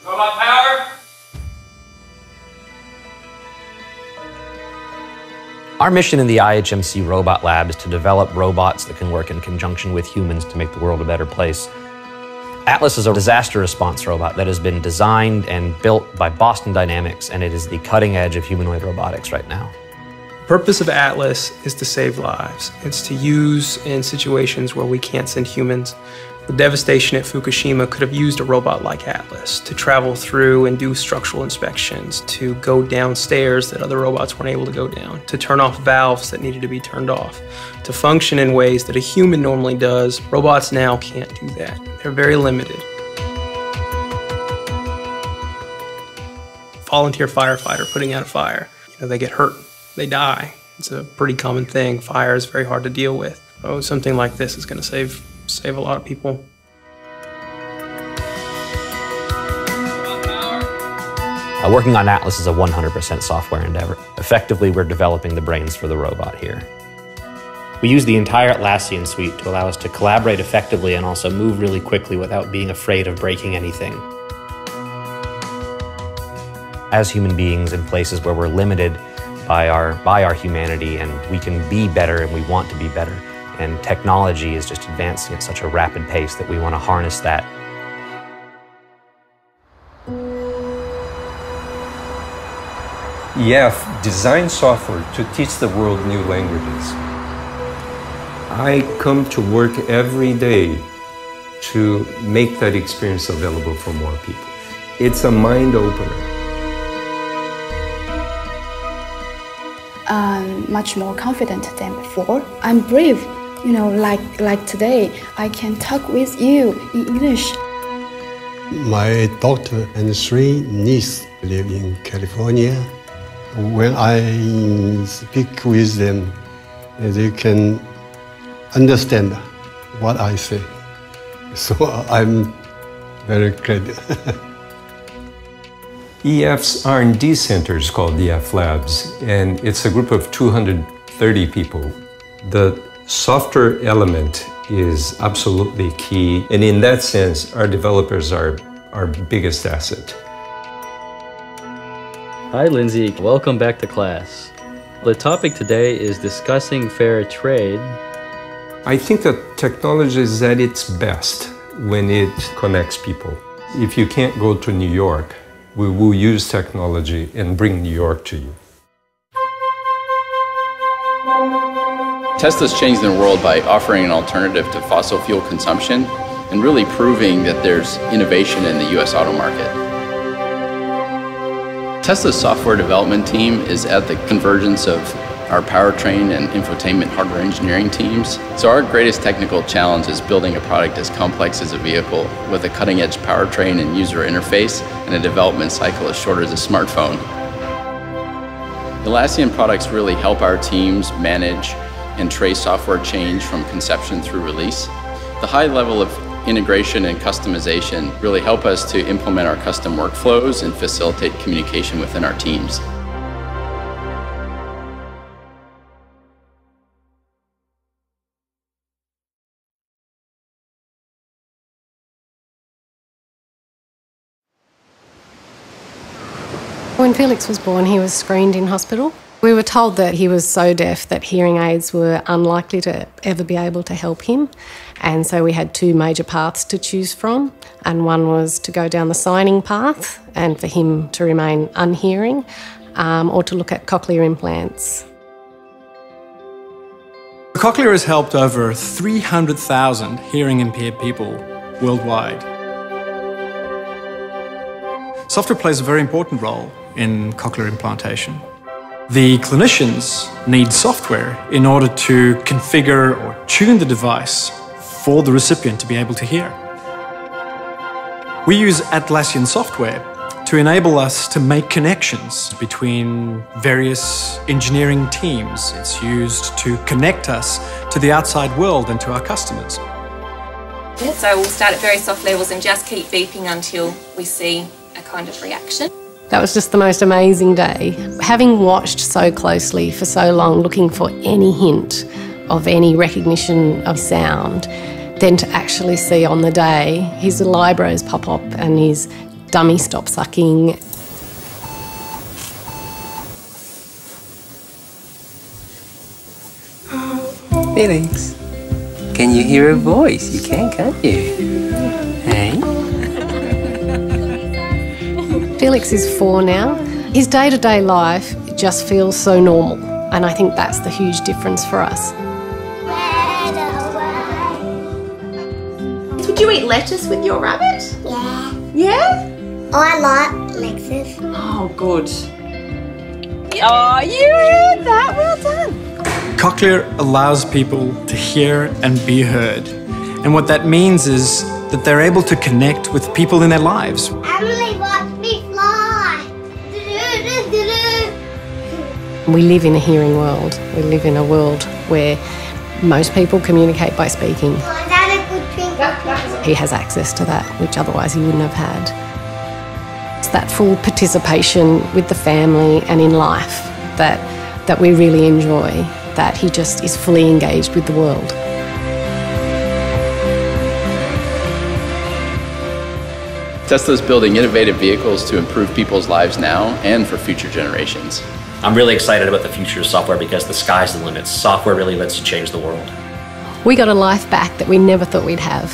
Robot power. Our mission in the IHMC Robot Lab is to develop robots that can work in conjunction with humans to make the world a better place. Atlas is a disaster response robot that has been designed and built by Boston Dynamics, and it is the cutting edge of humanoid robotics right now. The purpose of Atlas is to save lives. It's to use in situations where we can't send humans. The devastation at Fukushima could have used a robot like Atlas to travel through and do structural inspections, to go downstairs that other robots weren't able to go down, to turn off valves that needed to be turned off, to function in ways that a human normally does. Robots now can't do that. They're very limited. Volunteer firefighter putting out a fire, they get hurt, they die. It's a pretty common thing. Fire is very hard to deal with. Oh, something like this is going to save a lot of people. Working on Atlas is a 100% software endeavor. Effectively, we're developing the brains for the robot here. We use the entire Atlassian suite to allow us to collaborate effectively and also move really quickly without being afraid of breaking anything. As human beings in places where we're limited by our humanity, and we can be better and we want to be better, and technology is just advancing at such a rapid pace that we want to harness that. EF designed software to teach the world new languages. I come to work every day to make that experience available for more people. It's a mind opener. I'm much more confident than before. I'm brave. Like today, I can talk with you in English. My daughter and 3 nieces live in California. When I speak with them, they can understand what I say. So I'm very glad. EF's R&D center is called EF Labs, and it's a group of 230 people. The software element is absolutely key, and in that sense, our developers are our biggest asset. Hi Lindsay, welcome back to class. The topic today is discussing fair trade. I think that technology is at its best when it connects people. If you can't go to New York, we will use technology and bring New York to you. Tesla's changing the world by offering an alternative to fossil fuel consumption and really proving that there's innovation in the US auto market. Tesla's software development team is at the convergence of our powertrain and infotainment hardware engineering teams. So our greatest technical challenge is building a product as complex as a vehicle with a cutting-edge powertrain and user interface and a development cycle as short as a smartphone. Atlassian products really help our teams manage and trace software change from conception through release. The high level of integration and customization really help us to implement our custom workflows and facilitate communication within our teams. When Felix was born, he was screened in hospital. We were told that he was so deaf that hearing aids were unlikely to ever be able to help him. And so we had 2 major paths to choose from. And one was to go down the signing path and for him to remain unhearing, or to look at cochlear implants. Cochlear has helped over 300,000 hearing impaired people worldwide. Software plays a very important role in cochlear implantation. The clinicians need software in order to configure or tune the device for the recipient to be able to hear. We use Atlassian software to enable us to make connections between various engineering teams. It's used to connect us to the outside world and to our customers. So we'll start at very soft levels and just keep beeping until we see a kind of reaction. That was just the most amazing day. Having watched so closely for so long, looking for any hint of any recognition of sound, then to actually see on the day his little eyebrows pop up and his dummy stop sucking. Felix, can you hear a voice? You can, can't you? Hey? Felix is 4 now. His day-to-day life just feels so normal, and I think that's the huge difference for us. Would you eat lettuce with your rabbit? Yeah. Yeah? Oh, I like lettuce. Oh, good. Oh, you heard that. Well done. Cochlear allows people to hear and be heard. And what that means is that they're able to connect with people in their lives. Emily, watch me fly. We live in a hearing world. We live in a world where most people communicate by speaking. Is that a good drink? He has access to that, which otherwise he wouldn't have had. It's that full participation with the family and in life that we really enjoy, that he just is fully engaged with the world. Tesla's building innovative vehicles to improve people's lives now and for future generations. I'm really excited about the future of software because the sky's the limit. Software really lets you change the world. We got a life back that we never thought we'd have.